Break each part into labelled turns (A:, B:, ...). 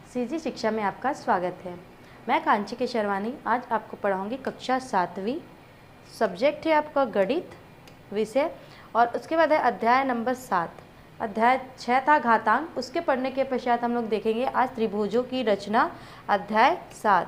A: CG शिक्षा में आपका स्वागत है। मैं कांची के शर्वानी आज आपको पढ़ाऊंगी कक्षा 7वीं। सब्जेक्ट है आपका गणित विषय और उसके बाद है अध्याय नंबर 7। अध्याय 6 था घातांक, उसके पढ़ने के पश्चात हम लोग देखेंगे आज त्रिभुजों की रचना अध्याय 7।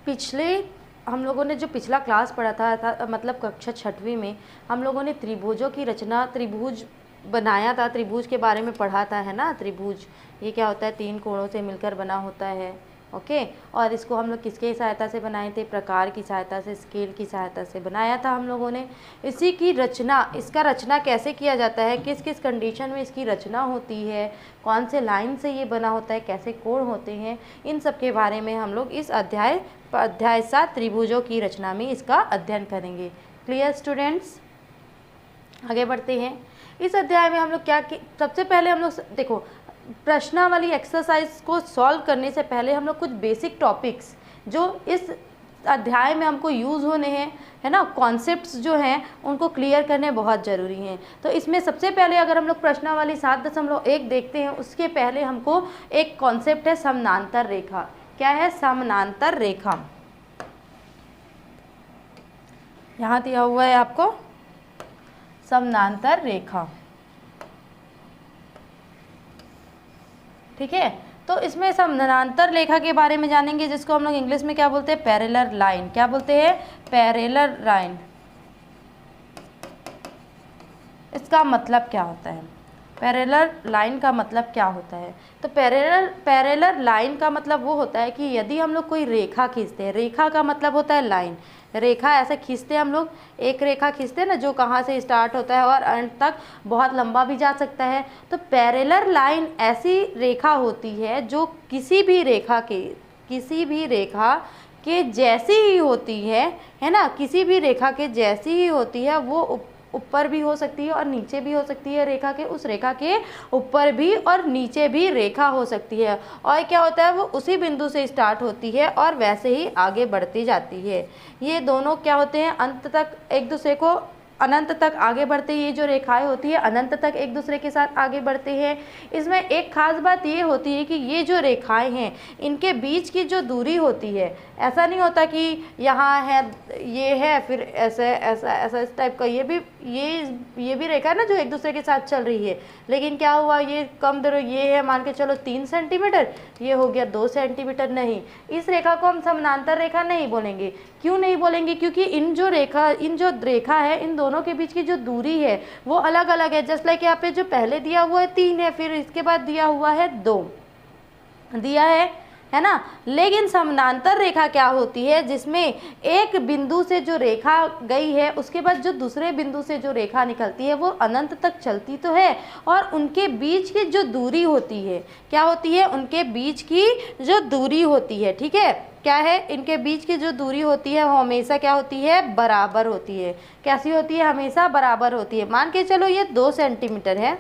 A: पिछले हम लोगों ने जो पिछला क्लास पढ़ा था मतलब कक्षा 6वीं में हम लोगों ने त्रिभुजों की रचना, त्रिभुज बनाया था, त्रिभुज के बारे में पढ़ा था, है ना। त्रिभुज ये क्या होता है, 3 कोणों से मिलकर बना होता है। ओके, और इसको हम लोग किसके सहायता से बनाए थे, प्रकार की सहायता से, स्केल की सहायता से बनाया था हम लोगों ने। इसी की रचना, इसका रचना कैसे किया जाता है, किस किस कंडीशन में इसकी रचना होती है, कौन से लाइन से ये बना होता है, कैसे कोण होते हैं, इन सब के बारे में हम लोग इस अध्याय 7 त्रिभुजों की रचना में इसका अध्ययन करेंगे। क्लियर स्टूडेंट्स, आगे बढ़ते हैं। इस अध्याय में हम लोग क्या सबसे पहले हम लोग देखो, प्रश्नावली एक्सरसाइज को सॉल्व करने से पहले हम लोग कुछ बेसिक टॉपिक्स जो इस अध्याय में हमको यूज़ होने हैं, है ना, कॉन्सेप्ट्स जो हैं उनको क्लियर करने बहुत ज़रूरी हैं। तो इसमें सबसे पहले अगर हम लोग प्रश्नावली 7.1 देखते हैं, उसके पहले हमको एक कॉन्सेप्ट है समानांतर रेखा। क्या है, समानांतर रेखा। यहाँ दिया हुआ है आपको समानांतर रेखा, ठीक है। तो इसमें समानांतर रेखा के बारे में जानेंगे, जिसको हम लोग इंग्लिश में क्या बोलते हैं, पैरेलल लाइन। क्या बोलते हैं, पैरेलल लाइन। इसका मतलब क्या होता है, पैरेलल लाइन का मतलब क्या होता है। तो पैरेलल लाइन का मतलब वो होता है कि यदि हम लोग कोई रेखा खींचते हैं, रेखा का मतलब होता है लाइन, रेखा ऐसे खींचते हैं हम लोग, एक रेखा खींचते हैं ना, जो कहाँ से स्टार्ट होता है और अंत तक बहुत लंबा भी जा सकता है। तो पैरेलल लाइन ऐसी रेखा होती है जो किसी भी रेखा के जैसी ही होती है ना, किसी भी रेखा के जैसी ही होती है। वो ऊपर भी हो सकती है और नीचे भी हो सकती है रेखा के, उस रेखा के ऊपर भी और नीचे भी रेखा हो सकती है। और क्या होता है, वो उसी बिंदु से स्टार्ट होती है और वैसे ही आगे बढ़ती जाती है। ये दोनों क्या होते हैं, अंत तक एक दूसरे को, अनंत तक आगे बढ़ते, ये जो रेखाएं होती है अनंत तक एक दूसरे के साथ आगे बढ़ते हैं। इसमें एक खास बात ये होती है कि ये जो रेखाएं हैं इनके बीच की जो दूरी होती है, ऐसा नहीं होता कि यहाँ है, ये है, फिर ऐसा ऐसा ऐसा इस टाइप का, ये भी रेखा है ना जो एक दूसरे के साथ चल रही है, लेकिन क्या हुआ, ये कम दूर, ये है मान के चलो 3 सेंटीमीटर, ये हो गया 2 सेंटीमीटर। नहीं, इस रेखा को हम समानांतर रेखा नहीं बोलेंगे। क्यों नहीं बोलेंगे, क्योंकि इन जो रेखा है, इन दोनों के बीच की जो दूरी है वो अलग अलग है। जस्ट लाइक यहाँ पे जो पहले दिया हुआ है 3 है, फिर इसके बाद दिया हुआ है 2 दिया है ना। लेकिन समानांतर रेखा क्या होती है, जिसमें एक बिंदु से जो रेखा गई है उसके बाद जो दूसरे बिंदु से जो रेखा निकलती है वो अनंत तक चलती तो है, और उनके बीच की जो दूरी होती है, क्या होती है, उनके बीच की जो दूरी होती है, ठीक है, क्या है, इनके बीच की जो दूरी होती है वो हमेशा क्या होती है, बराबर होती है। कैसी होती है, हमेशा बराबर होती है। मान के चलो ये 2 सेंटीमीटर है,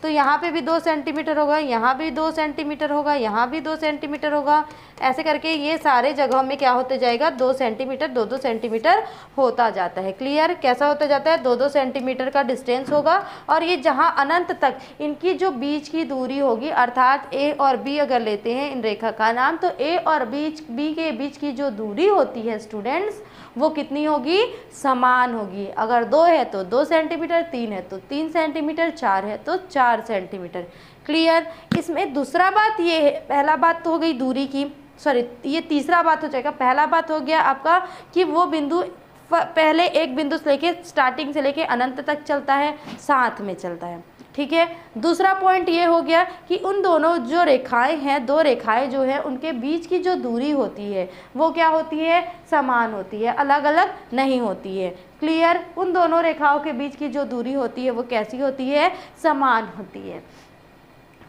A: तो यहाँ पे भी 2 सेंटीमीटर होगा, यहाँ भी 2 सेंटीमीटर होगा, यहाँ भी 2 सेंटीमीटर होगा। ऐसे करके ये सारे जगहों में क्या होते जाएगा, 2 सेंटीमीटर 2-2 सेंटीमीटर होता जाता है। क्लियर, कैसा होता जाता है, 2-2 सेंटीमीटर का डिस्टेंस होगा। और ये जहाँ अनंत तक इनकी जो बीच की दूरी होगी, अर्थात ए और बी अगर लेते हैं इन रेखा का नाम, तो ए और बी के बीच की जो दूरी होती है स्टूडेंट्स, वो कितनी होगी, समान होगी। अगर 2 है तो 2 सेंटीमीटर, 3 है तो 3 सेंटीमीटर, 4 है तो 4 सेंटीमीटर। क्लियर। इसमें दूसरा बात ये है, पहला बात तो हो गई दूरी की, सॉरी ये तीसरा बात हो जाएगा। पहला बात हो गया आपका कि वो बिंदु पहले एक बिंदु से लेके स्टार्टिंग से लेके अनंत तक चलता है, साथ में चलता है, ठीक है। दूसरा पॉइंट ये हो गया कि उन दोनों जो रेखाएं हैं, 2 रेखाएं जो है उनके बीच की जो दूरी होती है वो क्या होती है, समान होती है, अलग अलग नहीं होती है। क्लियर, उन दोनों रेखाओं के बीच की जो दूरी होती है वो कैसी होती है, समान होती है।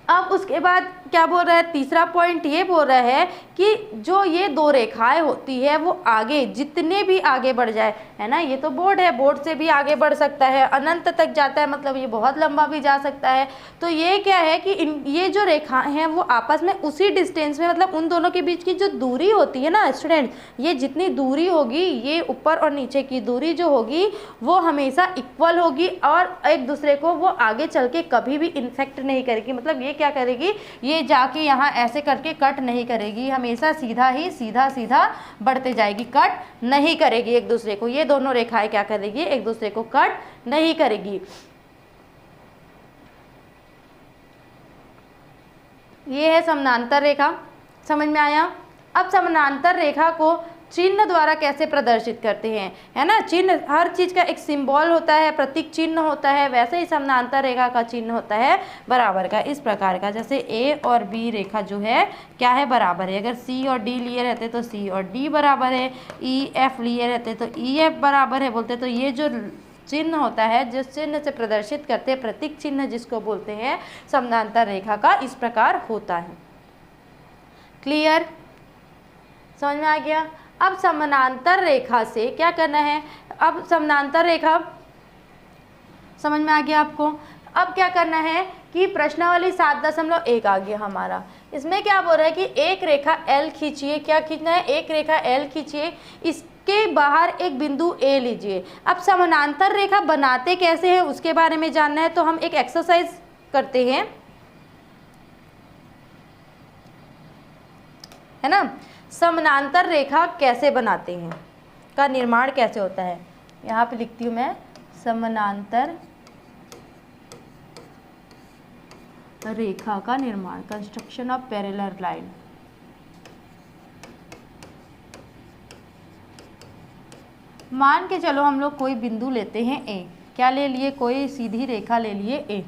A: अब उसके बाद क्या बोल रहा है, तीसरा पॉइंट ये बोल रहा है कि जो ये दो रेखाएं होती है वो आगे जितने भी आगे बढ़ जाए, है ना, ये तो बोर्ड है, बोर्ड से भी आगे बढ़ सकता है, अनंत तक जाता है, मतलब ये बहुत लंबा भी जा सकता है। तो ये क्या है कि ये जो रेखाएं हैं वो आपस में उसी डिस्टेंस में, मतलब उन दोनों के बीच की जो दूरी होती है ना स्टूडेंट, ये जितनी दूरी होगी, ये ऊपर और नीचे की दूरी जो होगी वो हमेशा इक्वल होगी और एक दूसरे को वो आगे चल के कभी भी इन्फेक्ट नहीं करेगी। मतलब ये क्या करेगी, ये जाके यहाँ ऐसे करके कट नहीं करेगी, हमेशा सीधा ही सीधा सीधा बढ़ते जाएगी, कट नहीं करेगी एक दूसरे को। ये दोनों रेखाएं क्या करेगी, एक दूसरे को कट नहीं करेगी। ये है समानांतर रेखा, समझ में आया। अब समानांतर रेखा को चिन्ह द्वारा कैसे प्रदर्शित करते हैं, है ना, चिन्ह, हर चीज का एक सिंबल होता है, प्रतीक चिन्ह होता है, वैसे ही समानांतर रेखा का चिन्ह होता है बराबर का, इस प्रकार का। जैसे ए और बी रेखा जो है क्या है, बराबर है। अगर सी और डी लिए रहते तो सी और डी बराबर है, ई एफ लिए रहते तो ई एफ बराबर है बोलते। तो ये जो चिन्ह होता है, जिस चिन्ह से प्रदर्शित करते हैं, प्रतीक चिन्ह जिसको बोलते हैं, समानांतर रेखा का इस प्रकार होता है। क्लियर, समझ में आ गया। अब समानांतर रेखा से क्या करना है, अब समानांतर रेखा समझ में आ गया आपको। अब क्या करना है कि प्रश्नावली 7.1 आ गया हमारा। इसमें क्या बोल रहा है कि एक रेखा L खींचिए, क्या खींचना है, एक रेखा L खींचिए, इसके बाहर एक बिंदु A लीजिए। अब समानांतर रेखा बनाते कैसे हैं उसके बारे में जानना है, तो हम एक एक्सरसाइज करते हैं, है ना। समानांतर रेखा कैसे बनाते हैं, का निर्माण कैसे होता है, यहाँ पे लिखती हूँ मैं, समानांतर रेखा का निर्माण, कंस्ट्रक्शन ऑफ पैरेलल लाइन। मान के चलो हम लोग कोई बिंदु लेते हैं ए, क्या ले लिए, कोई सीधी रेखा ले लिए ए,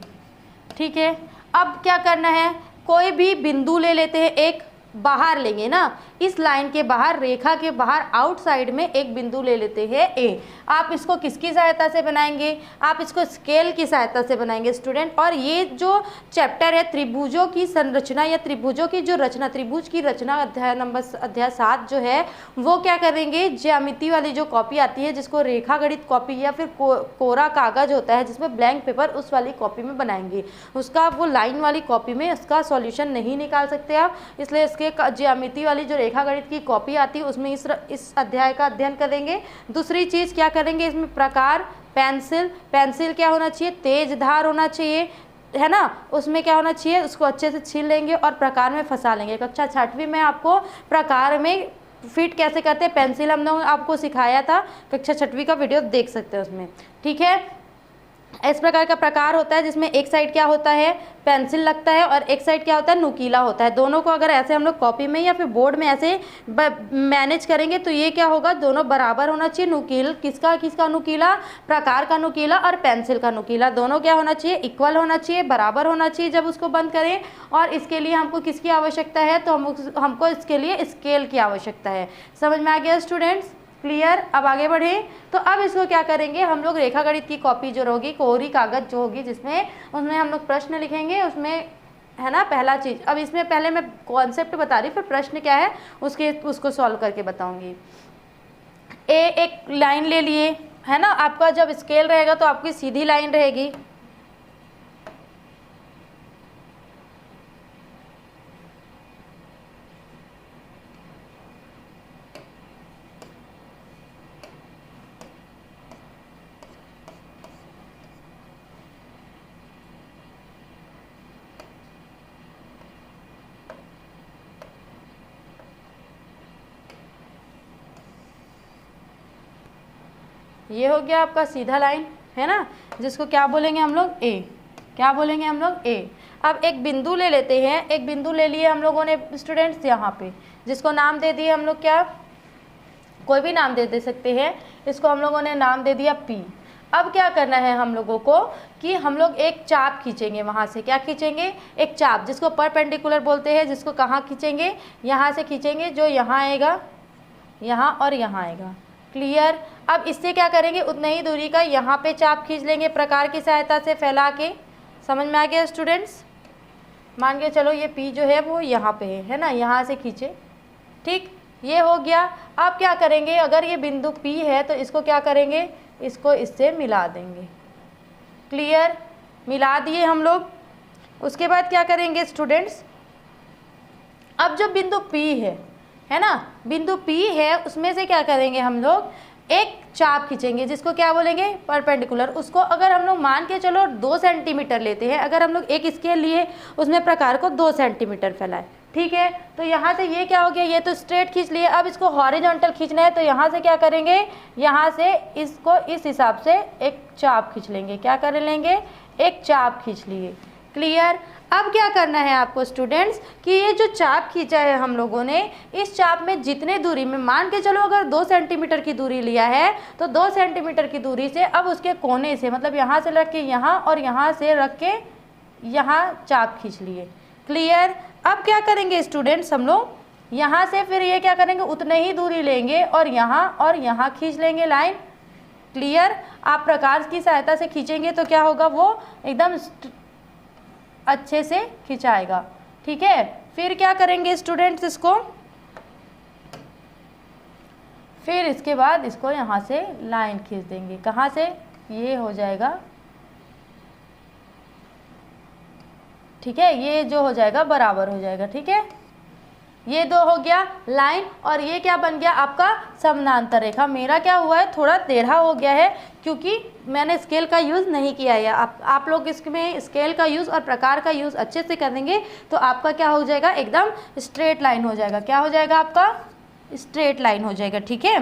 A: ठीक है। अब क्या करना है, कोई भी बिंदु ले लेते हैं, एक बाहर लेंगे ना, इस लाइन के बाहर, रेखा के बाहर आउटसाइड में एक बिंदु ले लेते हैं ए। आप इसको किसकी सहायता से बनाएंगे, आप इसको स्केल की सहायता से बनाएंगे स्टूडेंट। और ये जो चैप्टर है त्रिभुजों की संरचना या त्रिभुजों की जो रचना, त्रिभुज की रचना, अध्याय 7 जो है वो क्या करेंगे, ज्यामिति वाली जो कॉपी आती है जिसको रेखा गणित कॉपी या फिर कोरा कागज होता है जिसमें ब्लैंक पेपर, उस वाली कॉपी में बनाएंगे। उसका वो लाइन वाली कॉपी में उसका सॉल्यूशन नहीं निकाल सकते आप, इसलिए इसके ज्यामिति वाली जो रेखा गणित की कॉपी आती है उसमें इस अध्याय का अध्ययन करेंगे। दूसरी चीज़ क्या करेंगे, इसमें प्रकार, पेंसिल क्या होना चाहिए, तेज धार होना चाहिए, है ना, उसमें क्या होना चाहिए, उसको अच्छे से छील लेंगे और प्रकार में फंसा लेंगे। कक्षा 6वीं में आपको प्रकार में फिट कैसे करते हैं, पेंसिल हमने आपको सिखाया था, कक्षा 6वीं का वीडियो देख सकते हैं उसमें, ठीक है। इस प्रकार का प्रकार होता है जिसमें एक साइड क्या होता है, पेंसिल लगता है, और एक साइड क्या होता है, नुकीला होता है। दोनों को अगर ऐसे हम लोग कॉपी में या फिर बोर्ड में ऐसे मैनेज करेंगे तो ये क्या होगा, दोनों बराबर होना चाहिए। नुकील किसका नुकीला, प्रकार का नुकीला और पेंसिल का नुकीला, दोनों क्या होना चाहिए, इक्वल होना चाहिए, बराबर होना चाहिए जब उसको बंद करें। और इसके लिए हमको किसकी आवश्यकता है, तो हमको इसके लिए स्केल की आवश्यकता है। समझ में आ गया स्टूडेंट्स, क्लियर। अब आगे बढ़े, तो अब इसको क्या करेंगे, हम लोग रेखा गणित की कॉपी जो होगी, कोरी कागज जो होगी जिसमें, उसमें हम लोग प्रश्न लिखेंगे, उसमें, है ना, पहला चीज। अब इसमें पहले मैं कॉन्सेप्ट बता रही, फिर प्रश्न क्या है उसको सॉल्व करके बताऊंगी। एक लाइन ले लिए, है ना, आपका जब स्केल रहेगा तो आपकी सीधी लाइन रहेगी, ये हो गया आपका सीधा लाइन, है ना, जिसको क्या बोलेंगे हम लोग, ए, क्या बोलेंगे हम लोग, ए। अब एक बिंदु ले लेते हैं, एक बिंदु ले लिए हम लोगों ने स्टूडेंट्स यहाँ पे, जिसको नाम दे दिए हम लोग, क्या, कोई भी नाम दे सकते हैं, इसको हम लोगों ने नाम दे दिया पी। अब क्या करना है हम लोगों को कि हम लोग एक चाप खींचेंगे, वहाँ से क्या खींचेंगे, एक चाप, जिसको परपेंडिकुलर बोलते हैं, जिसको कहाँ खींचेंगे, यहाँ से खींचेंगे, जो यहाँ आएगा, यहाँ और यहाँ आएगा, क्लियर। अब इससे क्या करेंगे, उतनी ही दूरी का यहाँ पे चाप खींच लेंगे प्रकार की सहायता से फैला के। समझ में आ गया स्टूडेंट्स, मान के चलो ये P जो है वो यहाँ पे है ना, यहाँ से खींचे, ठीक, ये हो गया। अब क्या करेंगे, अगर ये बिंदु P है तो इसको क्या करेंगे, इसको इससे मिला देंगे। क्लियर, मिला दिए हम लोग। उसके बाद क्या करेंगे स्टूडेंट्स, अब जो बिंदु P है ना, बिंदु P है, उसमें से क्या करेंगे हम लोग, एक चाप खींचेंगे जिसको क्या बोलेंगे, परपेंडिकुलर। उसको अगर हम लोग मान के चलो 2 सेंटीमीटर लेते हैं, अगर हम लोग एक स्केल लिए उसमें प्रकार को 2 सेंटीमीटर फैलाए, ठीक है। तो यहाँ से ये क्या हो गया, ये तो स्ट्रेट खींच लिए, अब इसको हॉरिजॉन्टल खींचना है तो यहाँ से क्या करेंगे, यहाँ से इसको इस हिसाब से एक चाप खींच लेंगे। क्या कर लेंगे, एक चाप खींच लिए। क्लियर। अब क्या करना है आपको स्टूडेंट्स कि ये जो चाप खींचा है हम लोगों ने, इस चाप में जितने दूरी में, मान के चलो अगर 2 सेंटीमीटर की दूरी लिया है तो 2 सेंटीमीटर की दूरी से अब उसके कोने से, मतलब यहाँ से रख के यहाँ और यहाँ से रख के यहाँ चाप खींच लिए। क्लियर। अब क्या करेंगे स्टूडेंट्स, हम लोग यहाँ से फिर ये क्या करेंगे, उतने ही दूरी लेंगे और यहाँ खींच लेंगे लाइन। क्लियर। आप प्रकाश की सहायता से खींचेंगे तो क्या होगा, वो एकदम अच्छे से खिंचाएगा। ठीक है। फिर क्या करेंगे स्टूडेंट्स, इसको फिर इसके बाद इसको यहाँ से लाइन खींच देंगे। कहाँ से, ये हो जाएगा, ठीक है, ये जो हो जाएगा बराबर हो जाएगा। ठीक है, ये 2 हो गया लाइन, और ये क्या बन गया आपका समानांतर रेखा। मेरा क्या हुआ है, थोड़ा टेढ़ा हो गया है क्योंकि मैंने स्केल का यूज़ नहीं किया है। आप लोग इसमें स्केल का यूज़ और प्रकार का यूज़ अच्छे से कर देंगे तो आपका क्या हो जाएगा, एकदम स्ट्रेट लाइन हो जाएगा। क्या हो जाएगा आपका, स्ट्रेट लाइन हो जाएगा। ठीक है।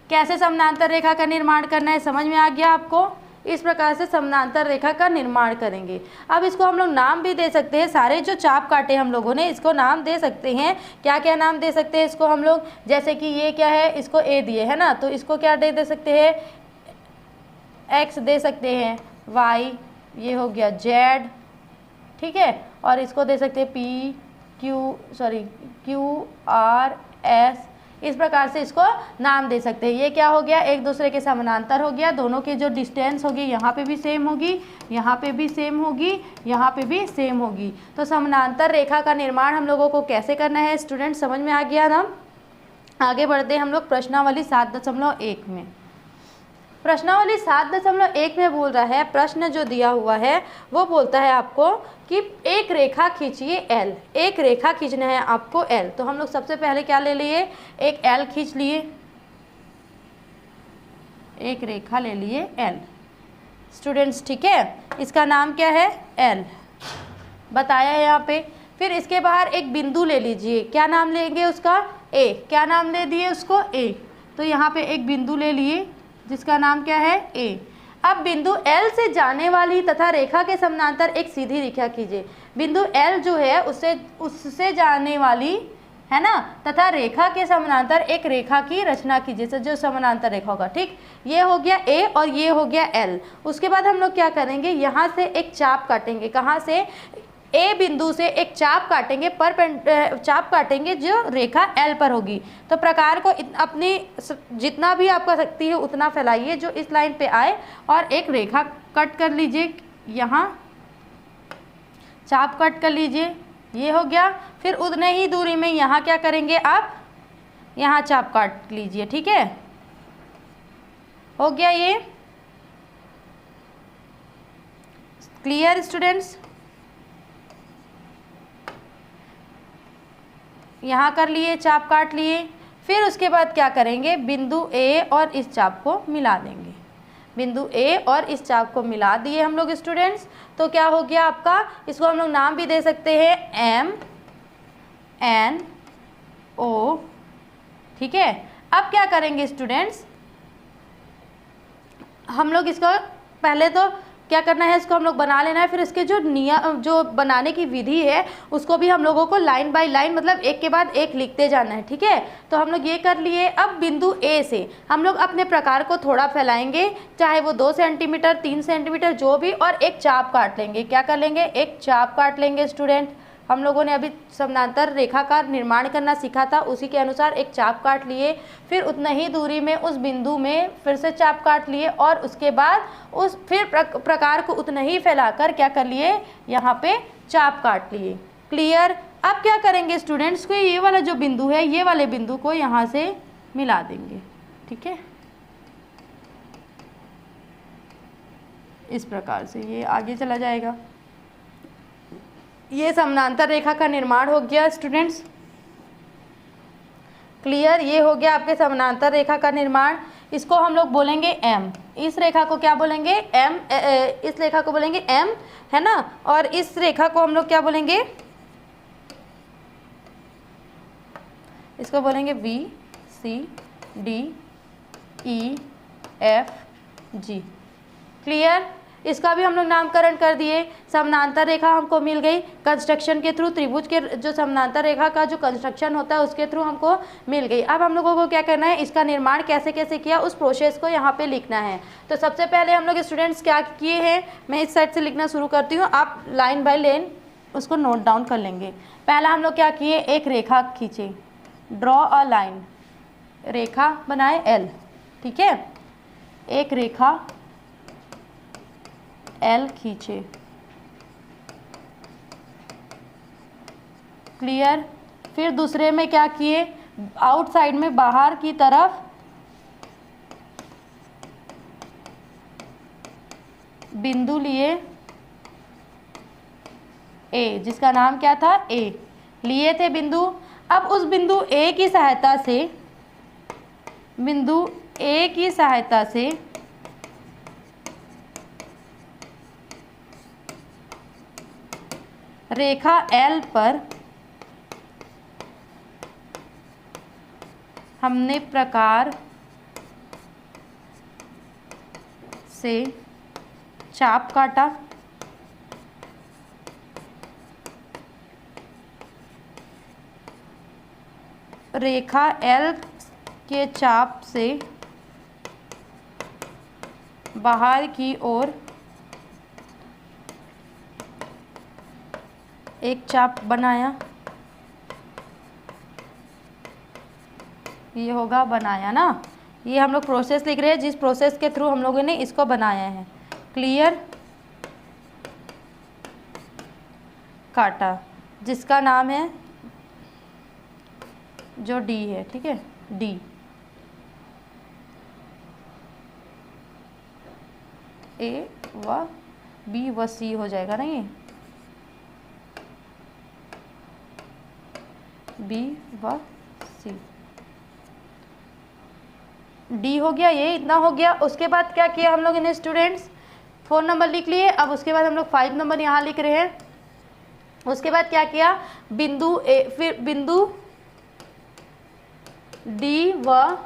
A: कैसे समानांतर रेखा का निर्माण करना है समझ में आ गया आपको। इस प्रकार से समानांतर रेखा का निर्माण करेंगे। अब इसको हम लोग नाम भी दे सकते हैं, सारे जो चाप काटे हम लोगों ने इसको नाम दे सकते हैं। क्या क्या नाम दे सकते हैं इसको हम लोग, जैसे कि ये क्या है, इसको ए दिए है ना, तो इसको क्या दे सकते हैं, एक्स दे सकते हैं, वाई, ये हो गया जेड, ठीक है, और इसको दे सकते हैं क्यू आर एस। इस प्रकार से इसको नाम दे सकते हैं। ये क्या हो गया, एक दूसरे के समानांतर हो गया, दोनों की जो डिस्टेंस होगी यहाँ पे भी सेम होगी, यहाँ पे भी सेम होगी, यहाँ पे भी सेम होगी। तो समानांतर रेखा का निर्माण हम लोगों को कैसे करना है स्टूडेंट, समझ में आ गया ना। आगे बढ़ते हैं हम लोग प्रश्नावली 7.1 में। प्रश्नावली 7.1 में बोल रहा है, प्रश्न जो दिया हुआ है वो बोलता है आपको कि एक रेखा खींचिए L। एक रेखा खींचना है आपको L। तो हम लोग सबसे पहले क्या ले लिए, एक L खींच लिए, एक रेखा ले लिए L स्टूडेंट्स। ठीक है, इसका नाम क्या है, L बताया है यहाँ पे। फिर इसके बाहर एक बिंदु ले लीजिए, क्या नाम लेंगे उसका, A। क्या नाम ले दिए उसको, A। तो यहाँ पे एक बिंदु ले लिए जिसका नाम क्या है, A। अब बिंदु L से जाने वाली तथा रेखा के समानांतर एक सीधी रेखा कीजिए। बिंदु L जो है उससे जाने वाली है ना, तथा रेखा के समानांतर एक रेखा की रचना कीजिए, जो समानांतर रेखा होगा। ठीक, ये हो गया A और ये हो गया L। उसके बाद हम लोग क्या करेंगे, यहाँ से एक चाप काटेंगे। कहाँ से, ए बिंदु से एक चाप काटेंगे, चाप काटेंगे जो रेखा L पर होगी। तो प्रकार को अपनी जितना भी आपका शक्ति है उतना फैलाइए जो इस लाइन पे आए, और एक रेखा कट कर लीजिए, यहाँ चाप कट कर लीजिए, ये हो गया। फिर उतने ही दूरी में यहाँ क्या करेंगे आप, यहाँ चाप काट लीजिए। ठीक है, हो गया ये। क्लियर स्टूडेंट्स, यहाँ कर लिए, चाप काट लिए। फिर उसके बाद क्या करेंगे, बिंदु A और इस चाप को मिला देंगे। बिंदु A और इस चाप को मिला दिए हम लोग स्टूडेंट्स, तो क्या हो गया आपका, इसको हम लोग नाम भी दे सकते हैं MNO। ठीक है। अब क्या करेंगे स्टूडेंट्स, हम लोग इसको पहले तो क्या करना है, इसको हम लोग बना लेना है। फिर इसके जो बनाने की विधि है उसको भी हम लोगों को लाइन बाय लाइन, मतलब एक के बाद एक लिखते जाना है। ठीक है, तो हम लोग ये कर लिए। अब बिंदु A से हम लोग अपने प्रकार को थोड़ा फैलाएंगे, चाहे वो 2 सेंटीमीटर 3 सेंटीमीटर जो भी, और एक चाप काट लेंगे। क्या कर लेंगे, एक चाप काट लेंगे स्टूडेंट। हम लोगों ने अभी समानांतर रेखा का निर्माण करना सीखा था, उसी के अनुसार एक चाप काट लिए, फिर उतना ही दूरी में उस बिंदु में फिर से चाप काट लिए और उसके बाद उस फिर प्रकार को उतना ही फैलाकर क्या कर लिए, यहाँ पे चाप काट लिए। क्लियर। अब क्या करेंगे स्टूडेंट्स को, ये वाला जो बिंदु है ये वाले बिंदु को यहाँ से मिला देंगे। ठीक है, इस प्रकार से ये आगे चला जाएगा। ये समानांतर रेखा का निर्माण हो गया स्टूडेंट्स। क्लियर, ये हो गया आपके समानांतर रेखा का निर्माण। इसको हम लोग बोलेंगे एम। इस रेखा को क्या बोलेंगे, एम। इस रेखा को बोलेंगे एम, है ना। और इस रेखा को हम लोग क्या बोलेंगे, इसको बोलेंगे B C D E F G. Clear, इसका भी हम लोग नामकरण कर दिए। समानांतर रेखा हमको मिल गई कंस्ट्रक्शन के थ्रू, त्रिभुज के जो समानांतर रेखा का जो कंस्ट्रक्शन होता है उसके थ्रू हमको मिल गई। अब हम लोगों को क्या करना है, इसका निर्माण कैसे कैसे किया उस प्रोसेस को यहाँ पे लिखना है। तो सबसे पहले हम लोग स्टूडेंट्स क्या किए हैं, मैं इस साइड से लिखना शुरू करती हूँ, आप लाइन बाय लाइन उसको नोट डाउन कर लेंगे। पहला हम लोग क्या किए, एक रेखा खींचे, ड्रॉ अ लाइन, रेखा बनाए एल। ठीक है, एक रेखा एल खींचे। क्लियर। फिर दूसरे में क्या किए, आउटसाइड में बाहर की तरफ बिंदु लिए ए, जिसका नाम क्या था, ए लिए थे बिंदु। अब उस बिंदु ए की सहायता से, बिंदु ए की सहायता से रेखा एल पर हमने प्रकार से चाप काटा। रेखा एल के चाप से बाहर की ओर एक चाप बनाया। ये होगा बनाया ना, ये हम लोग प्रोसेस लिख रहे हैं जिस प्रोसेस के थ्रू हम लोगों ने इसको बनाया है। क्लियर, काटा, जिसका नाम है जो डी है। ठीक है, डी, ए व बी व सी हो जाएगा ना, ये बी व सी, डी हो गया, ये इतना हो गया। उसके बाद क्या किया हम लोग ने स्टूडेंट्स, 4 नंबर लिख लिए। अब उसके बाद हम लोग 5 नंबर यहाँ लिख रहे हैं। उसके बाद क्या किया, बिंदु ए, फिर बिंदु डी व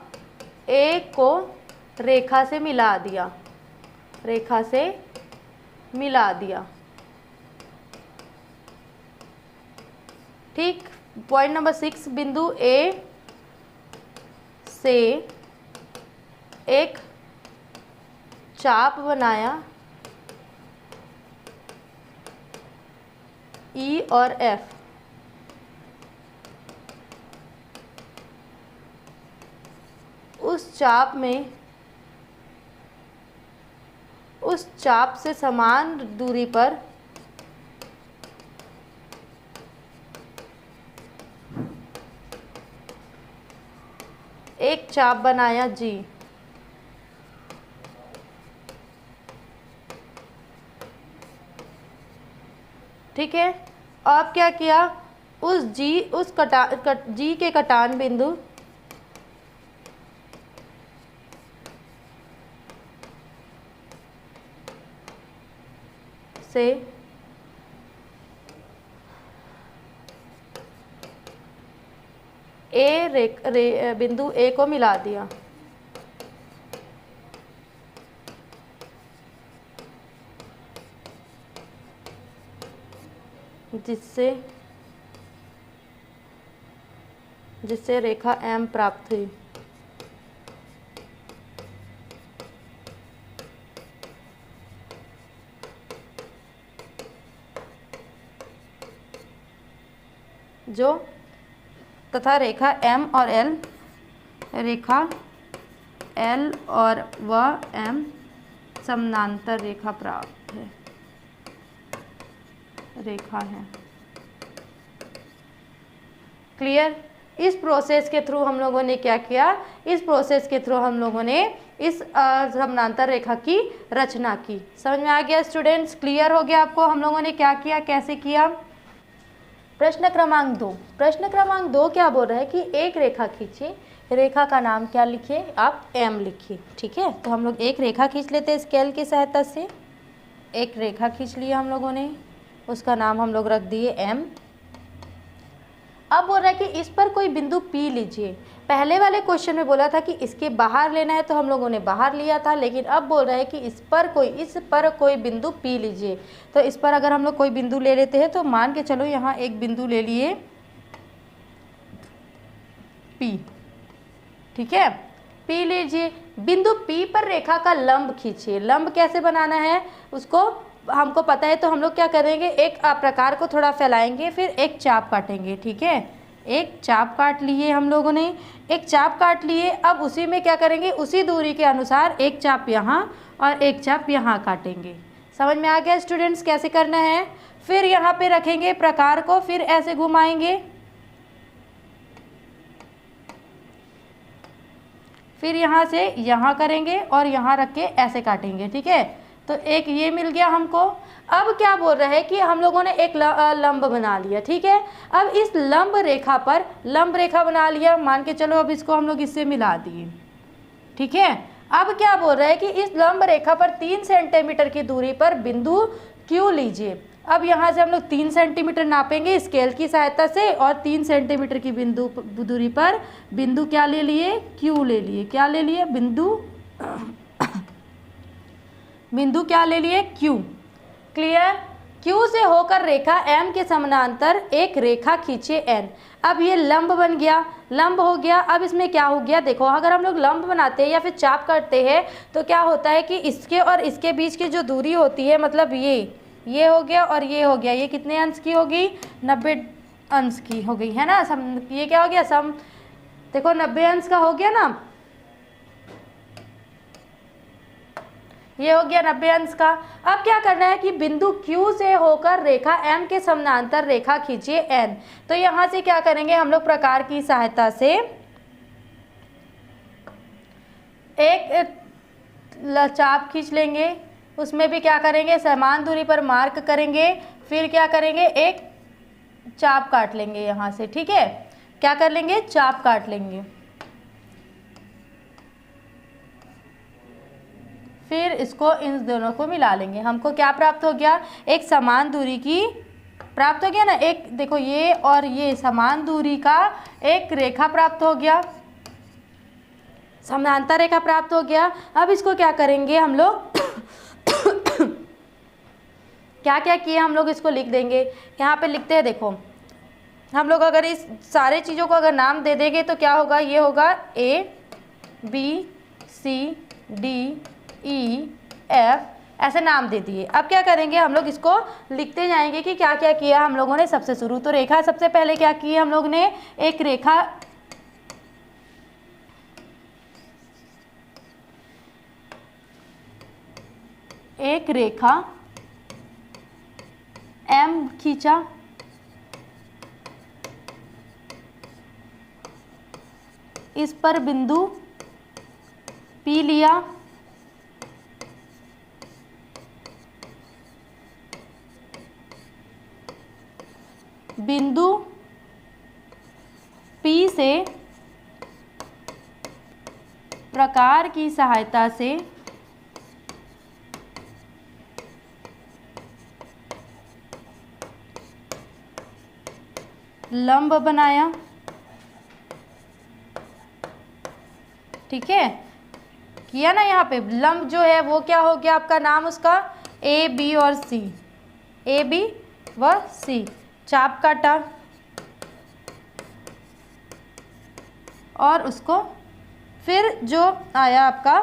A: ए को रेखा से मिला दिया, रेखा से मिला दिया। ठीक, पॉइंट नंबर 6, बिंदु ए से एक चाप बनाया, ई और एफ। उस चाप में, उस चाप से समान दूरी पर एक चाप बनाया जी। ठीक है, अब क्या किया, उस जी, उस जी के कटान बिंदु से बिंदु ए को मिला दिया, जिससे रेखा एम प्राप्त हुई। जो तथा रेखा M और L, रेखा L और वह M समानांतर रेखा प्राप्त है, रेखा है। क्लियर? इस प्रोसेस के थ्रू हम लोगों ने क्या किया, इस प्रोसेस के थ्रू हम लोगों ने इस समानांतर रेखा की रचना की। समझ में आ गया स्टूडेंट्स? क्लियर हो गया आपको हम लोगों ने क्या किया, कैसे किया? प्रश्न क्रमांक 2। प्रश्न क्रमांक 2 क्या बोल रहा है कि एक रेखा खींचिए, रेखा का नाम क्या लिखिए आप, M लिखिए। ठीक है, तो हम लोग एक रेखा खींच लेते हैं स्केल की सहायता से। एक रेखा खींच लिया हम लोगों ने, उसका नाम हम लोग रख दिए M। अब बोल रहा है कि इस पर कोई बिंदु P लीजिए। पहले वाले क्वेश्चन में बोला था कि इसके बाहर लेना है, तो हम लोगों ने बाहर लिया था, लेकिन अब बोल रहा है कि इस पर कोई बिंदु P लीजिए। तो इस पर अगर हम लोग कोई बिंदु ले लेते हैं, तो मान के चलो यहाँ एक बिंदु ले लिए P। ठीक है, P लीजिए। बिंदु P पर रेखा का लंब खींचिए। लंब कैसे बनाना है उसको हमको पता है, तो हम लोग क्या करेंगे, एक प्रकार को थोड़ा फैलाएंगे, फिर एक चाप काटेंगे। ठीक है, एक चाप काट लिए हम लोगों ने, एक चाप काट लिए। अब उसी में क्या करेंगे, उसी दूरी के अनुसार एक चाप यहाँ और एक चाप यहाँ काटेंगे। समझ में आ गया स्टूडेंट्स कैसे करना है? फिर यहाँ पे रखेंगे प्रकार को, फिर ऐसे घुमाएंगे, फिर यहाँ से यहाँ करेंगे और यहाँ रख के ऐसे काटेंगे। ठीक है, तो एक ये मिल गया हमको। अब क्या बोल रहा है कि हम लोगों ने एक लंब बना लिया। ठीक है, अब इस लंब रेखा पर लंब रेखा बना लिया, मान के चलो। अब इसको हम लोग इससे मिला दिए। ठीक है, अब क्या बोल रहा है कि इस लंब रेखा पर 3 सेंटीमीटर की दूरी पर बिंदु Q लीजिए। अब यहाँ से हम लोग 3 सेंटीमीटर नापेंगे स्केल की सहायता से, और 3 सेंटीमीटर की दूरी पर बिंदु क्या ले लिए, Q ले लिए। क्या ले लिए, बिंदु क्या ले लिए, Q। क्लियर? Q से होकर रेखा M के समानांतर एक रेखा खींचे N। अब ये लंब बन गया, लंब हो गया। अब इसमें क्या हो गया, देखो, अगर हम लोग लंब बनाते हैं या फिर चाप करते हैं, तो क्या होता है कि इसके और इसके बीच की जो दूरी होती है, मतलब ये हो गया और ये हो गया, ये कितने अंश की होगी, 90 अंश की हो गई है ना। ये क्या हो गया, सम, देखो 90 अंश का हो गया ना, ये हो गया 90 अंश का। अब क्या करना है कि बिंदु Q से होकर रेखा M के समानांतर रेखा खींचिए N। तो यहाँ से क्या करेंगे हम लोग, प्रकार की सहायता से एक चाप खींच लेंगे, उसमें भी क्या करेंगे, समान दूरी पर मार्क करेंगे, फिर क्या करेंगे, एक चाप काट लेंगे यहाँ से। ठीक है, क्या कर लेंगे, चाप काट लेंगे, फिर इसको इन दोनों को मिला लेंगे। हमको क्या प्राप्त हो गया, एक समान दूरी की प्राप्त हो गया ना। एक देखो, ये और ये समान दूरी का एक रेखा प्राप्त हो गया, समानांतर रेखा प्राप्त हो गया। अब इसको क्या करेंगे हम लोग क्या क्या किए हम लोग, इसको लिख देंगे। यहाँ पे लिखते हैं, देखो, हम लोग अगर इस सारे चीज़ों को अगर नाम दे देंगे तो क्या होगा, ये होगा A B C D E F, ऐसे नाम दे दिए। अब क्या करेंगे हम लोग, इसको लिखते जाएंगे कि क्या क्या किया हम लोगों ने। सबसे शुरू तो रेखा, सबसे पहले क्या किया हम लोग ने, एक रेखा M खींचा, इस पर बिंदु P लिया, बिंदु P से प्रकार की सहायता से लंब बनाया। ठीक है, किया ना। यहाँ पे लंब जो है वो क्या हो गया आपका नाम, उसका A B और C, A B व C। चाप काटा और उसको फिर जो आया आपका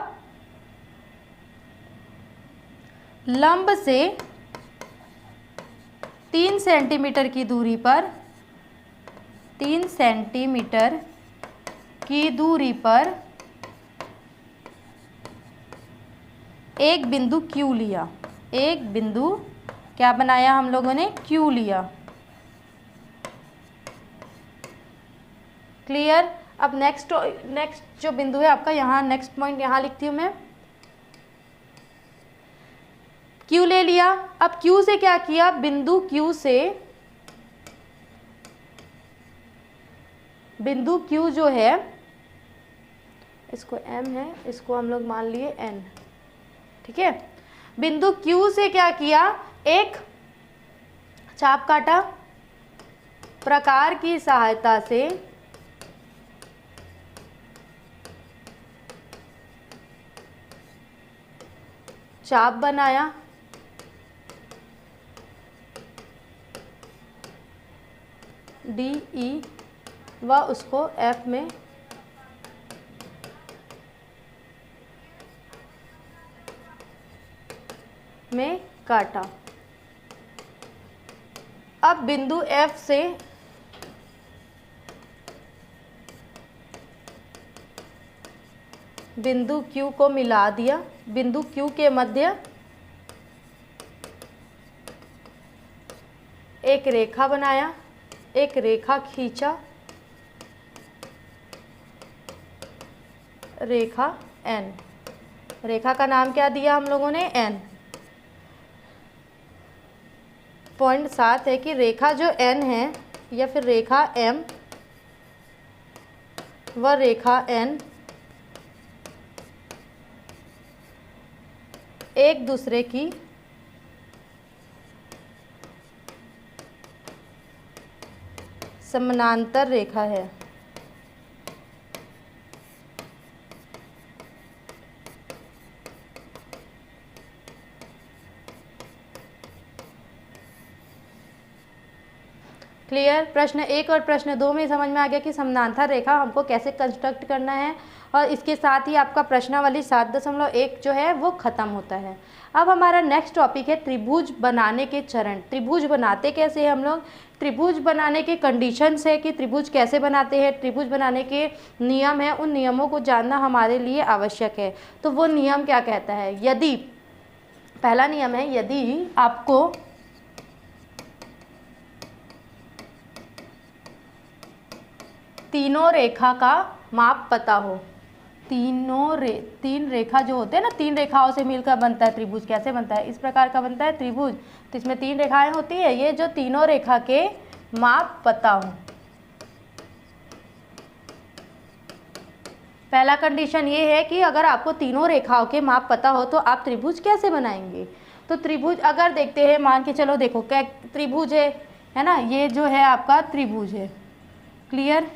A: लंब से 3 सेंटीमीटर की दूरी पर 3 सेंटीमीटर की दूरी पर एक बिंदु Q लिया। एक बिंदु क्या बनाया हम लोगों ने? Q लिया। क्लियर? अब नेक्स्ट जो बिंदु है आपका, यहाँ नेक्स्ट पॉइंट यहाँ लिखती हूँ मैं। Q ले लिया। अब Q से क्या किया? बिंदु Q जो है, इसको M है, इसको हम लोग मान लिए N, ठीक है। बिंदु Q से क्या किया? एक चाप काटा। प्रकार की सहायता से चाप बनाया। DE व उसको F में काटा। अब बिंदु F से बिंदु Q को मिला दिया। बिंदु Q के मध्य एक रेखा बनाया, एक रेखा खींचा, रेखा N। रेखा का नाम क्या दिया हम लोगों ने? N। पॉइंट 7 है कि रेखा जो N है या फिर रेखा M व रेखा N एक दूसरे की समानांतर रेखा है। क्लियर? प्रश्न 1 और प्रश्न 2 में समझ में आ गया कि समानांतर रेखा हमको कैसे कंस्ट्रक्ट करना है, और इसके साथ ही आपका प्रश्नावली 7.1 जो है वो ख़त्म होता है। अब हमारा नेक्स्ट टॉपिक है त्रिभुज बनाने के चरण। त्रिभुज बनाते कैसे हैं हम लोग? त्रिभुज बनाने के कंडीशंस है कि त्रिभुज कैसे बनाते हैं, त्रिभुज बनाने के नियम है, उन नियमों को जानना हमारे लिए आवश्यक है। तो वो नियम क्या कहता है? यदि, पहला नियम है, यदि आपको तीनों रेखा का माप पता हो, तीन रेखा जो होते हैं ना, 3 रेखाओं से मिलकर बनता है त्रिभुज। कैसे बनता है? इस प्रकार का बनता है त्रिभुज। तो इसमें 3 रेखाएं होती है, ये जो तीनों रेखा के माप पता हो। पहला कंडीशन ये है कि अगर आपको तीनों रेखाओं के माप पता हो तो आप त्रिभुज कैसे बनाएंगे? तो त्रिभुज अगर देखते हैं, मान के चलो, देखो क्या त्रिभुज है ना, ये जो है आपका त्रिभुज है। क्लियर?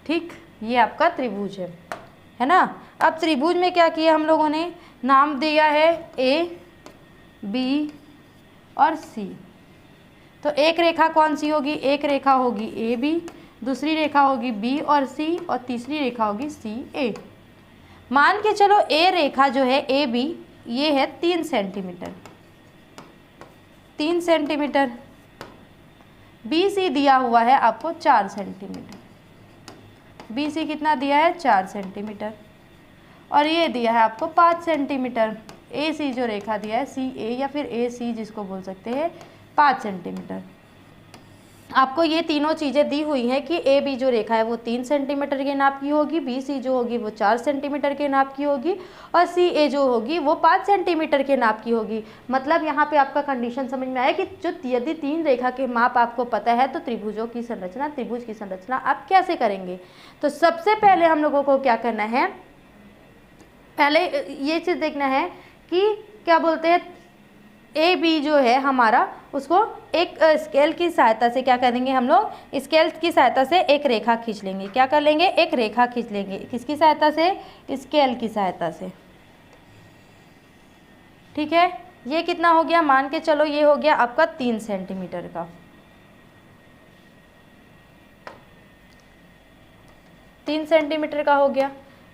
A: ठीक, ये आपका त्रिभुज है ना। अब त्रिभुज में क्या किया हम लोगों ने? नाम दिया है A, B और C। तो एक रेखा कौन सी होगी? एक रेखा होगी AB, दूसरी रेखा होगी B और C, और तीसरी रेखा होगी CA। मान के चलो A रेखा जो है AB, ये है 3 सेंटीमीटर, 3 सेंटीमीटर। BC दिया हुआ है आपको 4 सेंटीमीटर। BC कितना दिया है? 4 सेंटीमीटर। और ये दिया है आपको 5 सेंटीमीटर। AC जो रेखा दिया है CA या फिर AC जिसको बोल सकते हैं, 5 सेंटीमीटर। आपको ये तीनों चीज़ें दी हुई हैं कि AB जो रेखा है वो 3 सेंटीमीटर के नाप की होगी, BC जो होगी वो 4 सेंटीमीटर के नाप की होगी, और CA जो होगी वो 5 सेंटीमीटर के नाप की होगी। मतलब यहाँ पे आपका कंडीशन समझ में आया कि जो यदि 3 रेखा के माप आपको पता है तो त्रिभुजों की संरचना, त्रिभुज की संरचना आप कैसे करेंगे? तो सबसे पहले हम लोगों को क्या करना है? पहले ये चीज़ देखना है कि क्या बोलते हैं, AB जो है हमारा, उसको एक स्केल की सहायता से क्या करेंगे हम लोग? स्केल की सहायता से एक रेखा खींच लेंगे। क्या कर लेंगे? एक रेखा खींच लेंगे। किसकी सहायता से? स्केल की सहायता से। ठीक है, ये कितना हो गया? मान के चलो ये हो गया आपका 3 सेंटीमीटर का। 3 सेंटीमीटर का हो गया।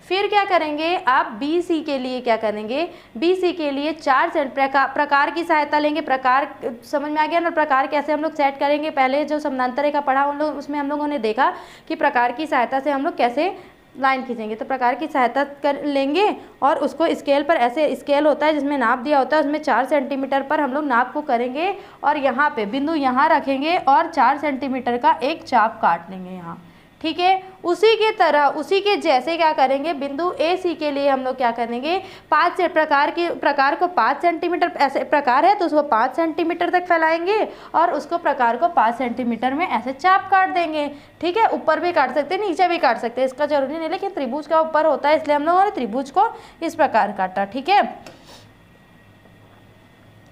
A: फिर क्या करेंगे आप बी सी के लिए क्या करेंगे, बी सी के लिए 4 प्रकार की सहायता लेंगे। प्रकार समझ में आ गया ना, प्रकार कैसे हम लोग सेट करेंगे। पहले जो समानांतर रेखा पढ़ा उन लोग उसमें हम लोगों ने देखा कि प्रकार की सहायता से हम लोग कैसे लाइन खींचेंगे। तो प्रकार की सहायता कर लेंगे और उसको स्केल पर, ऐसे स्केल होता है जिसमें नाप दिया होता है, उसमें 4 सेंटीमीटर पर हम लोग नाप को करेंगे और यहाँ पे बिंदु यहाँ रखेंगे और 4 सेंटीमीटर का एक चाप काट लेंगे यहाँ, ठीक है। उसी के तरह, उसी के जैसे क्या करेंगे, बिंदु ए सी के लिए हम लोग क्या करेंगे, 5 से प्रकार को 5 सेंटीमीटर, ऐसे प्रकार है तो उसको 5 सेंटीमीटर तक फैलाएंगे और उसको प्रकार को 5 सेंटीमीटर में ऐसे चाप काट देंगे, ठीक है। ऊपर भी काट सकते हैं, नीचे भी काट सकते हैं, इसका जरूरी नहीं, लेकिन त्रिभुज का ऊपर होता है इसलिए हम लोगों ने त्रिभुज को इस प्रकार काटा, ठीक है।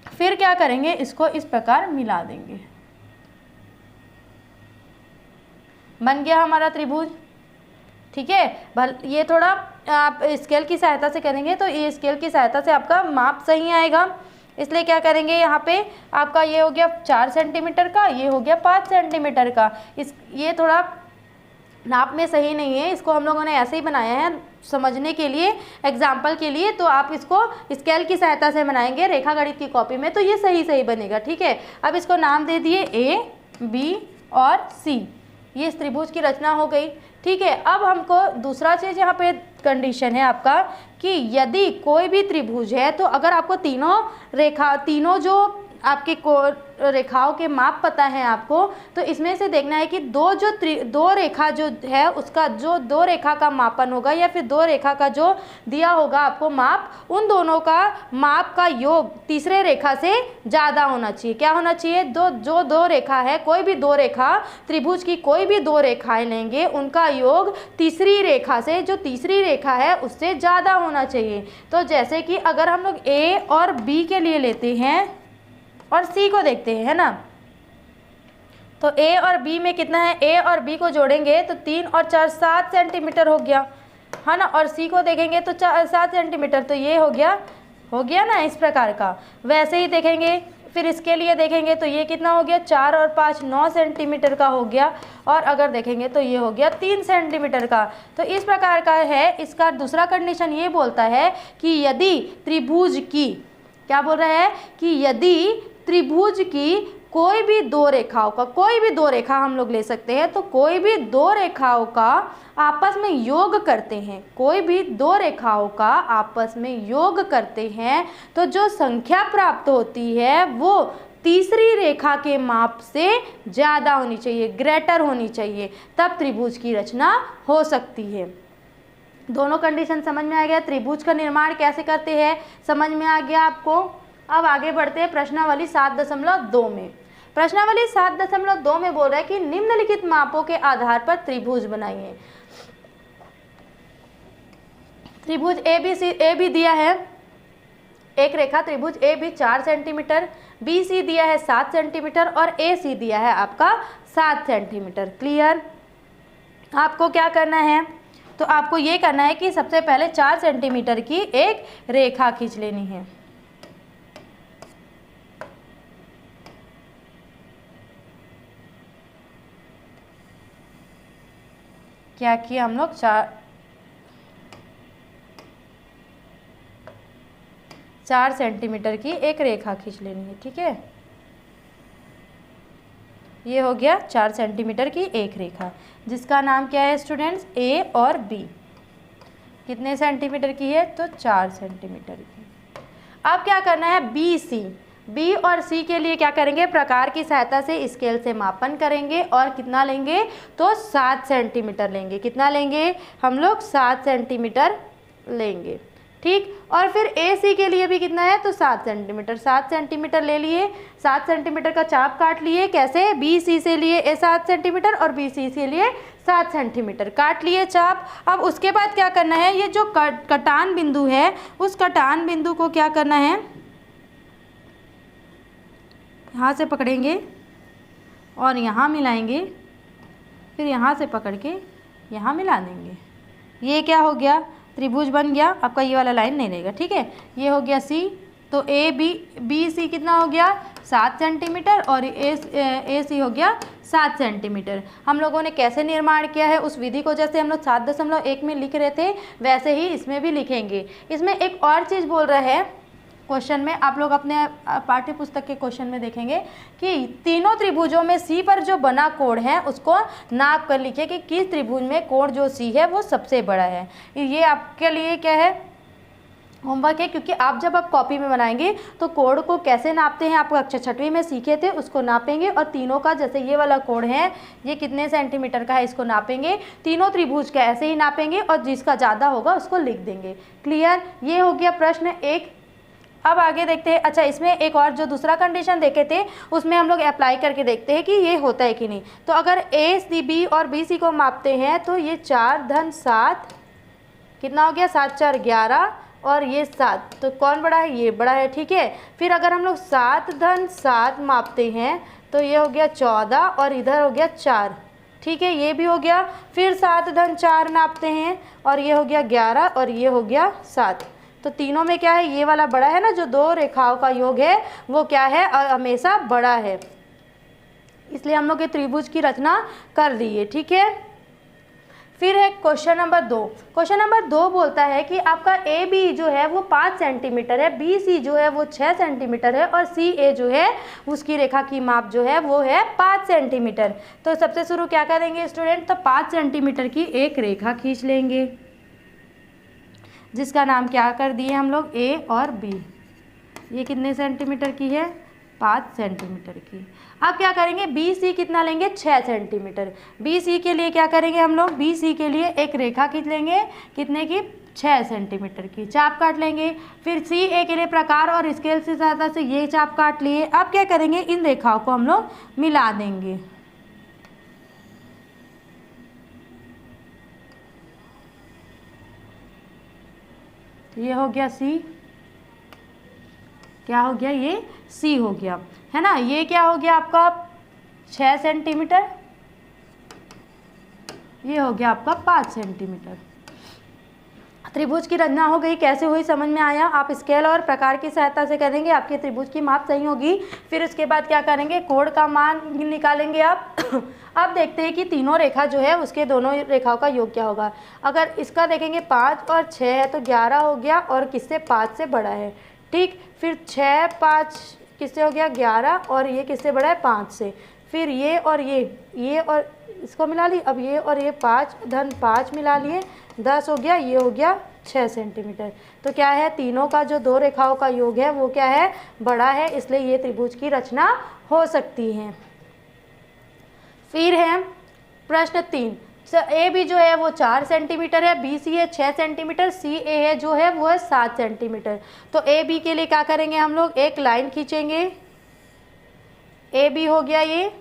A: फिर क्या करेंगे, इसको इस प्रकार मिला देंगे, बन गया हमारा त्रिभुज, ठीक है। ये थोड़ा आप स्केल की सहायता से करेंगे तो ये स्केल की सहायता से आपका माप सही आएगा, इसलिए क्या करेंगे, यहाँ पे आपका ये हो गया 4 सेंटीमीटर का, ये हो गया 5 सेंटीमीटर का। ये थोड़ा नाप में सही नहीं है, इसको हम लोगों ने ऐसे ही बनाया है समझने के लिए, एग्जाम्पल के लिए, तो आप इसको स्केल की सहायता से बनाएंगे रेखा गणित की कॉपी में तो ये सही बनेगा, ठीक है। अब इसको नाम दे दिए ए, बी और सी, ये इस त्रिभुज की रचना हो गई, ठीक है। अब हमको दूसरा चीज़ यहाँ पे कंडीशन है आपका कि यदि कोई भी त्रिभुज है तो अगर आपको तीनों जो आपके रेखाओं के माप पता है आपको, तो इसमें से देखना है कि दो रेखा जो है उसका जो 2 रेखा का मापन होगा या फिर 2 रेखा का जो दिया होगा आपको माप, उन दोनों का माप का योग तीसरे रेखा से ज़्यादा होना चाहिए। क्या होना चाहिए, जो 2 रेखा है, कोई भी 2 रेखा, त्रिभुज की कोई भी 2 रेखाएं लेंगे उनका योग तीसरी रेखा से, जो तीसरी रेखा है उससे ज़्यादा होना चाहिए। तो जैसे कि अगर हम लोग ए और बी के लिए लेते हैं और सी को देखते हैं, है ना, तो ए और बी में कितना है, ए और बी को जोड़ेंगे तो 3 और 4 7 सेंटीमीटर हो गया, है ना, और सी को देखेंगे तो 7 सेंटीमीटर, तो ये हो गया ना इस प्रकार का। वैसे ही देखेंगे फिर इसके लिए देखेंगे तो ये कितना हो गया, 4 और 5 9 सेंटीमीटर का हो गया, और अगर देखेंगे तो ये हो गया 3 सेंटीमीटर का। तो इस प्रकार का है। इसका दूसरा कंडीशन ये बोलता है कि यदि त्रिभुज की, क्या बोल रहा है कि यदि त्रिभुज की कोई भी 2 रेखाओं का, कोई भी 2 रेखा हम लोग ले सकते हैं, तो कोई भी 2 रेखाओं का आपस में योग करते हैं, कोई भी 2 रेखाओं का आपस में योग करते हैं, तो जो संख्या प्राप्त होती है वो तीसरी रेखा के माप से ज़्यादा होनी चाहिए, ग्रेटर होनी चाहिए, तब त्रिभुज की रचना हो सकती है। दोनों कंडीशन समझ में आ गया। त्रिभुज का निर्माण कैसे करते हैं समझ में आ गया आपको। अब आगे बढ़ते हैं प्रश्नावली 7.2 में। प्रश्नावली 7.2 में बोल रहा है कि निम्नलिखित मापों के आधार पर त्रिभुज बनाइए। त्रिभुज ए बी दिया है, एक रेखा त्रिभुज A B 4 centimetre, B C दिया है 7 सेंटीमीटर और ए सी दिया है आपका 7 सेंटीमीटर। क्लियर। आपको क्या करना है, तो आपको ये करना है कि सबसे पहले 4 सेंटीमीटर की एक रेखा खींच लेनी है। क्या किया हम लोग, 4 सेंटीमीटर की एक रेखा खींच लेनी है, ठीक है। ये हो गया 4 सेंटीमीटर की एक रेखा, जिसका नाम क्या है स्टूडेंट्स, ए और बी। कितने सेंटीमीटर की है, तो 4 सेंटीमीटर की। अब क्या करना है, बी सी, बी और सी के लिए क्या करेंगे, प्रकार की सहायता से स्केल से मापन करेंगे और कितना लेंगे, तो 7 सेंटीमीटर लेंगे। कितना लेंगे हम लोग, 7 सेंटीमीटर लेंगे, ठीक। और फिर ए सी के लिए भी कितना है, तो 7 सेंटीमीटर, 7 सेंटीमीटर ले लिए, 7 सेंटीमीटर का चाप काट लिए। कैसे, बी सी से लिए ए 7 सेंटीमीटर और बी सी से लिए 7 सेंटीमीटर, काट लिए चाप। अब उसके बाद क्या करना है, ये जो कटान बिंदु है, उस कटान बिंदु को क्या करना है, यहाँ से पकड़ेंगे और यहाँ मिलाएंगे, फिर यहाँ से पकड़ के यहाँ मिला देंगे। ये क्या हो गया, त्रिभुज बन गया आपका। ये वाला लाइन नहीं रहेगा, ठीक है। ये हो गया सी, तो ए बी सी कितना हो गया, 7 सेंटीमीटर और ए सी हो गया 7 सेंटीमीटर। हम लोगों ने कैसे निर्माण किया है, उस विधि को जैसे हम लोग 7.1 में लिख रहे थे वैसे ही इसमें भी लिखेंगे। इसमें एक और चीज़ बोल रहा है क्वेश्चन में, आप लोग अपने पाठ्य पुस्तक के क्वेश्चन में देखेंगे कि तीनों त्रिभुजों में सी पर जो बना कोण है उसको नाप कर लिखिए कि किस त्रिभुज में कोण जो सी है वो सबसे बड़ा है। ये आपके लिए क्या है, होमवर्क है, क्योंकि जब आप कॉपी में बनाएंगे तो कोण को कैसे नापते हैं आप कक्षा 6वीं में सीखे थे, उसको नापेंगे और तीनों का, जैसे ये वाला कोण है ये कितने सेंटीमीटर का है इसको नापेंगे, तीनों त्रिभुज का ऐसे ही नापेंगे और जिसका ज़्यादा होगा उसको लिख देंगे। क्लियर, ये हो गया प्रश्न 1। अब आगे देखते हैं। अच्छा, इसमें एक और जो दूसरा कंडीशन देखे थे उसमें हम लोग अप्लाई करके देखते हैं कि ये होता है कि नहीं। तो अगर ए सी बी और बी सी को मापते हैं तो ये 4-7 कितना हो गया, 7×4 = 11 और ये 7, तो कौन बड़ा है, ये बड़ा है। ठीक है, फिर अगर हम लोग 7-7 मापते हैं तो ये हो गया 14 और इधर हो गया 4। ठीक है, ये भी हो गया। फिर 7-4 नापते हैं और ये हो गया 11 और ये हो गया 7। तो तीनों में क्या है, ये वाला बड़ा है ना, जो दो रेखाओं का योग है वो क्या है, हमेशा बड़ा है। इसलिए हम लोग ये त्रिभुज की रचना कर ली है। ठीक है, फिर है क्वेश्चन नंबर 2। क्वेश्चन नंबर 2 बोलता है कि आपका ए बी जो है वो 5 सेंटीमीटर है, बी सी जो है वो 6 सेंटीमीटर है और सी ए जो है उसकी रेखा की माप जो है वो है 5 सेंटीमीटर। तो सबसे शुरू क्या करेंगे स्टूडेंट, तो 5 सेंटीमीटर की एक रेखा खींच लेंगे जिसका नाम क्या कर दिए हम लोग, ए और बी। ये कितने सेंटीमीटर की है, 5 सेंटीमीटर की। अब क्या करेंगे, बी सी कितना लेंगे, 6 सेंटीमीटर। बी सी के लिए क्या करेंगे हम लोग, बी सी के लिए एक रेखा खींच लेंगे, कितने की, 6 सेंटीमीटर की, चाप काट लेंगे। फिर सी ए के लिए प्रकार और स्केल की सहायता से ये चाप काट लिए। अब क्या करेंगे, इन रेखाओं को हम लोग मिला देंगे। ये हो गया सी, क्या हो गया, ये सी हो गया, है ना। ये क्या हो गया आपका 6 सेंटीमीटर, ये हो गया आपका 5 सेंटीमीटर। त्रिभुज की रचना हो गई, कैसे हुई समझ में आया। आप स्केल और प्रकार की सहायता से करेंगे, आपके त्रिभुज की माप सही होगी। फिर उसके बाद क्या करेंगे, कोण का मान निकालेंगे आप। अब देखते हैं कि तीनों रेखा जो है उसके दोनों रेखाओं का योग क्या होगा। अगर इसका देखेंगे 5 और 6 है तो 11 हो गया और किससे, 5 से बड़ा है। ठीक, फिर 6-5 किससे हो गया, 11 और ये किससे बड़ा है, 5 से। फिर ये और ये और इसको मिला ली। अब ये और ये 5-5 मिला लिए, 10 हो गया, ये हो गया 6 सेंटीमीटर। तो क्या है, तीनों का जो दो रेखाओं का योग है वो क्या है, बड़ा है, इसलिए ये त्रिभुज की रचना हो सकती है। फिर है प्रश्न 3। ए बी जो है वो 4 सेंटीमीटर है, बी सी है 6 सेंटीमीटर, सी ए है जो है वो है 7 सेंटीमीटर। तो ए बी के लिए क्या करेंगे हम लोग, एक लाइन खींचेंगे। ए बी हो गया ये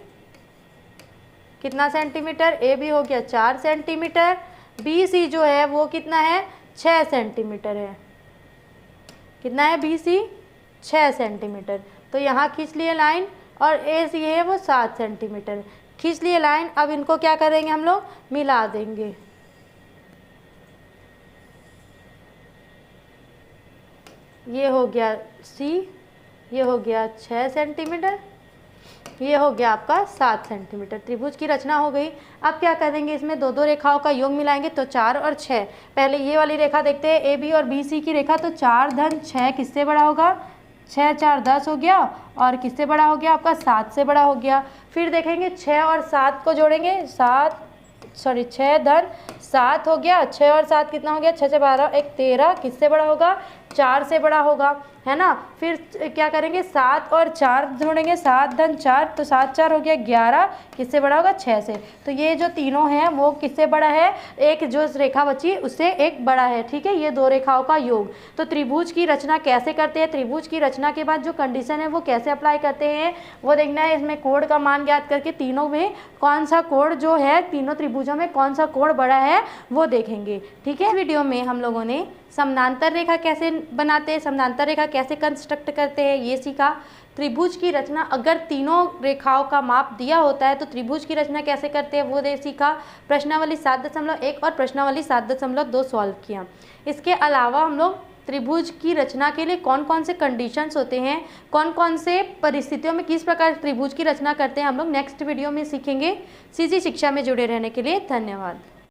A: कितना सेंटीमीटर, ए बी हो गया 4 सेंटीमीटर। बी सी जो है वो कितना है, 6 सेंटीमीटर है। कितना है बी सी, 6 सेंटीमीटर। तो यहाँ खींच लिए लाइन और ए सी है वो 7 सेंटीमीटर, खींच लिए लाइन। अब इनको क्या करेंगे हम लोग, मिला देंगे। ये हो गया सी, ये हो गया 6 सेंटीमीटर, ये हो गया आपका 7 सेंटीमीटर। त्रिभुज की रचना हो गई। अब क्या करेंगे, इसमें दो दो रेखाओं का योग मिलाएंगे तो 4 और 6। पहले ये वाली रेखा देखते हैं, ए बी और बी सी की रेखा। तो 4-6 किससे बड़ा होगा, 6×4 = 10 हो गया और किससे बड़ा हो गया आपका, 7 से बड़ा हो गया। फिर देखेंगे 6 और 7 को जोड़ेंगे, 6×7 हो गया। 6 और 7 कितना हो गया, 6 से 12 1 13, किससे बड़ा होगा, 4 से बड़ा होगा, है ना। फिर क्या करेंगे, 7 और 4 जोड़ेंगे, 7×4 तो 7×4 हो गया 11, किससे बड़ा होगा, 6 से। तो ये जो तीनों हैं वो किससे बड़ा है, एक जो रेखा बची उससे एक बड़ा है। ठीक है, ये दो रेखाओं का योग। तो त्रिभुज की रचना कैसे करते हैं, त्रिभुज की रचना के बाद जो कंडीशन है वो कैसे अप्लाई करते हैं वो देखना है। इसमें कोण का मान ज्ञात करके तीनों में कौन सा कोण जो है, तीनों त्रिभुजों में कौन सा कोण बड़ा है वो देखेंगे। ठीक है, वीडियो में हम लोगों ने समानांतर रेखा कैसे बनाते हैं, समानांतर रेखा कैसे कंस्ट्रक्ट करते हैं ये सीखा। त्रिभुज की रचना, अगर तीनों रेखाओं का माप दिया होता है तो त्रिभुज की रचना कैसे करते हैं वो सीखा। प्रश्नावली 7.1 और प्रश्नावली 7.2 सॉल्व किया। इसके अलावा हम लोग त्रिभुज की रचना के लिए कौन कौन से कंडीशंस होते हैं, कौन कौन से परिस्थितियों में किस प्रकार त्रिभुज की रचना करते हैं, हम लोग नेक्स्ट वीडियो में सीखेंगे। सीजी शिक्षा में जुड़े रहने के लिए धन्यवाद।